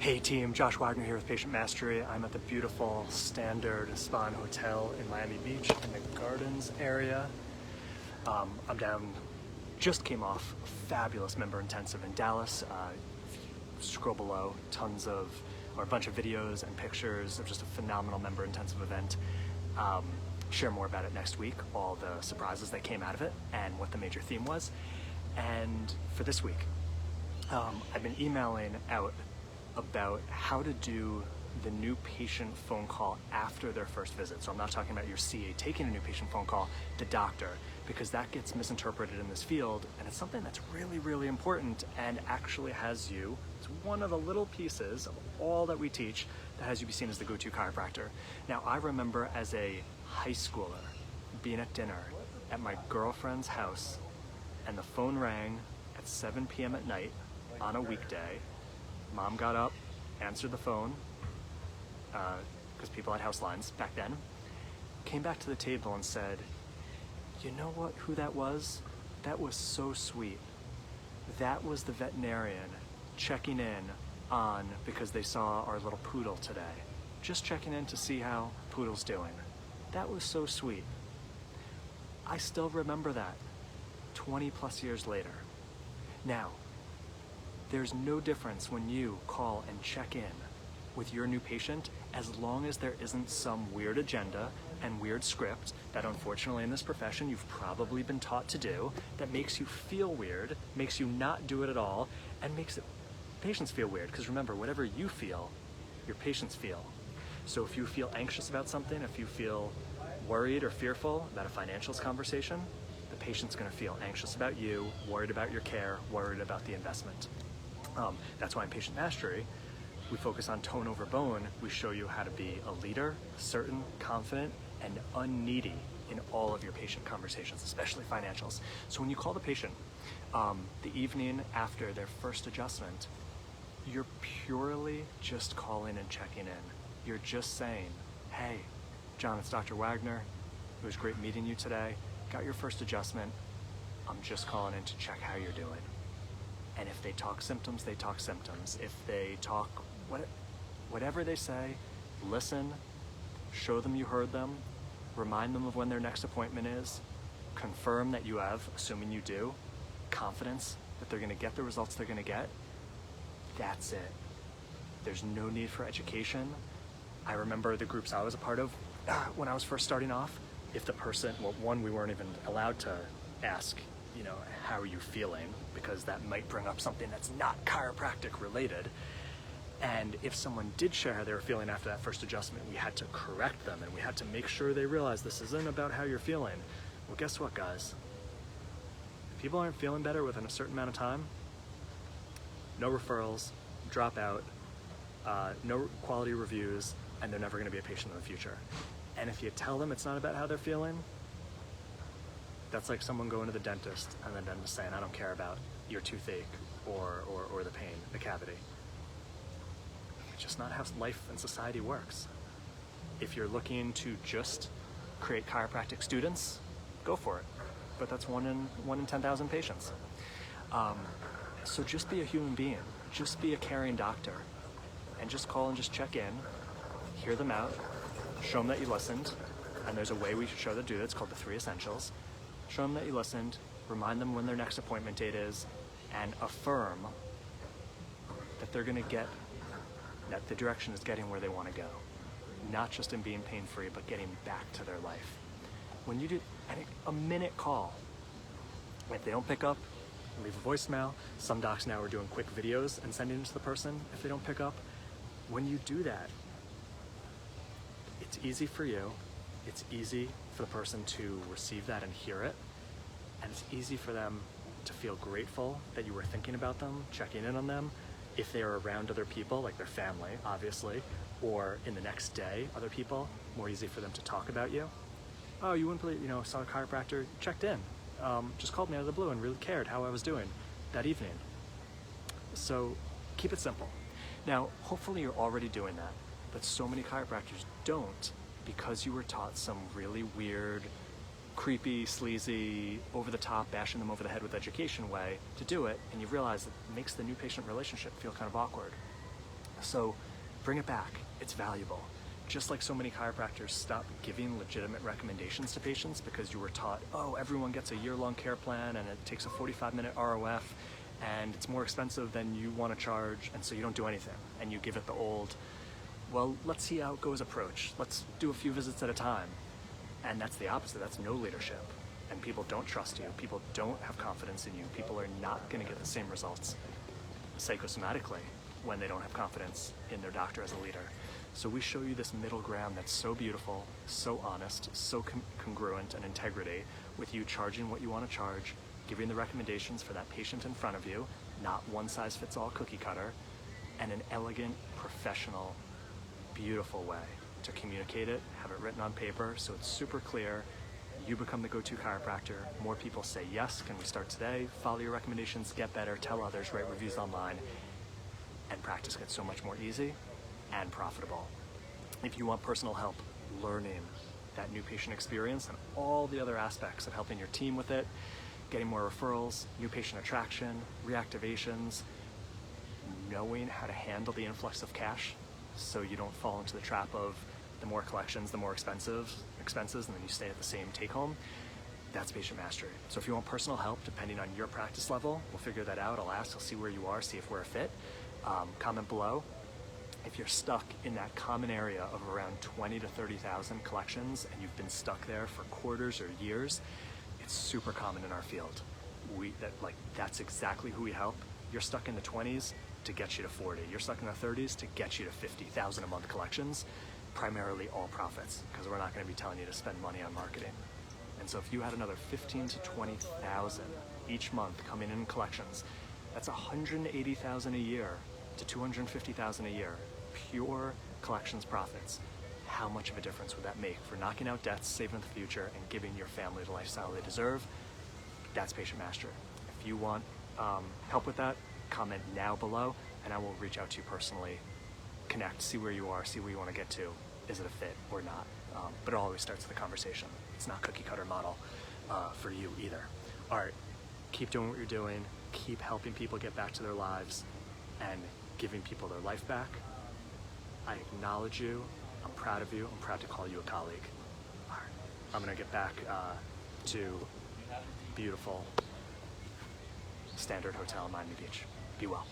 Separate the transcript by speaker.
Speaker 1: Hey team, Josh Wagner here with Patient Mastery. I'm at the beautiful Standard Spa and Hotel in Miami Beach in the Gardens area. I'm down, just came off a fabulous member intensive in Dallas. If you scroll below, a bunch of videos and pictures of just a phenomenal member intensive event. Share more about it next week, all the surprises that came out of it and what the major theme was. And for this week, I've been emailing out about how to do the new patient phone call after their first visit. So I'm not talking about your CA taking a new patient phone call, the doctor, because that gets misinterpreted in this field, and it's something that's really, really important and actually has you, it's one of the little pieces of all that we teach that has you be seen as the go-to chiropractor. Now, I remember as a high schooler being at dinner at my girlfriend's house, and the phone rang at 7 p.m. at night on a weekday. Mom got up, answered the phone, because people had house lines back then, came back to the table and said, "You know who that was? That was so sweet. That was the veterinarian checking in on, because they saw our little poodle today. Just checking in to see how Poodle's doing. That was so sweet." I still remember that 20 plus years later. Now, there's no difference when you call and check in with your new patient, as long as there isn't some weird agenda and weird script that unfortunately in this profession you've probably been taught to do, that makes you feel weird, makes you not do it at all, and makes patients feel weird. Because remember, whatever you feel, your patients feel. So if you feel anxious about something, if you feel worried or fearful about a financials conversation, the patient's gonna feel anxious about you, worried about your care, worried about the investment. That's why in Patient Mastery, we focus on tone over bone. We show you how to be a leader, certain, confident, and unneedy in all of your patient conversations, especially financials. So when you call the patient the evening after their first adjustment, you're purely just calling and checking in. You're just saying, "Hey, John, it's Dr. Wagner. It was great meeting you today. Got your first adjustment. I'm just calling in to check how you're doing." And if they talk symptoms, they talk symptoms. If they talk whatever they say, listen, show them you heard them, remind them of when their next appointment is, confirm that you have, assuming you do, confidence that they're gonna get the results they're gonna get. That's it. There's no need for education. I remember the groups I was a part of when I was first starting off. If the person, well, one, we weren't even allowed to ask, how are you feeling? Because that might bring up something that's not chiropractic related. And if someone did share how they were feeling after that first adjustment, we had to correct them and we had to make sure they realized this isn't about how you're feeling. Well, guess what, guys? If people aren't feeling better within a certain amount of time, no referrals, drop out, no quality reviews, and they're never gonna be a patient in the future. And if you tell them it's not about how they're feeling, that's like someone going to the dentist and the dentist saying, "I don't care about your toothache or the pain, the cavity." It's just not how life and society works. If you're looking to just create chiropractic students, go for it. But that's one in 10,000 patients. So just be a human being. Just be a caring doctor. And just call and just check in, hear them out, show them that you listened. And there's a way we show them to do that. It's called the 3 Essentials. Show them that you listened, remind them when their next appointment date is, and affirm that they're gonna get, that the direction is getting where they wanna go. Not just in being pain-free, but getting back to their life. When you do a minute call, if they don't pick up, leave a voicemail. Some docs now are doing quick videos and sending it to the person if they don't pick up. When you do that, it's easy for you. It's easy for the person to receive that and hear it. And it's easy for them to feel grateful that you were thinking about them, checking in on them. If they're around other people, like their family, obviously, or in the next day, other people, more easy for them to talk about you. "Oh, you wouldn't believe, saw a chiropractor, checked in, just called me out of the blue and really cared how I was doing that evening." So keep it simple. Now, hopefully you're already doing that, but so many chiropractors don't, because you were taught some really weird, creepy, sleazy, over-the-top, bashing them over the head with education way to do it, and you realize it makes the new patient relationship feel kind of awkward. So bring it back, it's valuable. Just like so many chiropractors stop giving legitimate recommendations to patients because you were taught, oh, everyone gets a year-long care plan and it takes a 45-minute ROF and it's more expensive than you want to charge, and so you don't do anything. And you give it the old, well, let's see how it goes approach. Let's do a few visits at a time. And that's the opposite, that's no leadership. And people don't trust you, people don't have confidence in you, people are not gonna get the same results psychosomatically when they don't have confidence in their doctor as a leader. So we show you this middle ground that's so beautiful, so honest, so congruent and integrity with you charging what you want to charge, giving the recommendations for that patient in front of you, not one size fits all cookie cutter, and an elegant, professional, beautiful way to communicate it, have it written on paper so it's super clear. You become the go-to chiropractor. More people say, yes, can we start today? Follow your recommendations, get better, tell others, write reviews online, and practice gets so much more easy and profitable. If you want personal help learning that new patient experience and all the other aspects of helping your team with it, getting more referrals, new patient attraction, reactivations, knowing how to handle the influx of cash so you don't fall into the trap of the more collections, the more expenses, and then you stay at the same take home, that's patient mastery. So if you want personal help, depending on your practice level, we'll figure that out. I'll ask, I'll see where you are, see if we're a fit. Comment below. If you're stuck in that common area of around 20 to 30,000 collections and you've been stuck there for quarters or years, it's super common in our field. That's exactly who we help. You're stuck in the 20s to get you to 40. You're stuck in the 30s to get you to 50,000 a month collections, primarily all profits, because we're not going to be telling you to spend money on marketing. And so if you had another 15 to 20,000 each month coming in collections, that's 180,000 a year to 250,000 a year, pure collections profits. How much of a difference would that make for knocking out debts, saving the future, and giving your family the lifestyle they deserve? That's patient mastery. If you want help with that, comment now below, and I will reach out to you personally, connect, see where you are, see where you want to get to. Is it a fit or not? But it always starts with a conversation. It's not cookie cutter model for you either. All right, keep doing what you're doing, keep helping people get back to their lives and giving people their life back. I acknowledge you, I'm proud of you, I'm proud to call you a colleague. All right, I'm gonna get back to beautiful Standard Hotel in Miami Beach. Be well.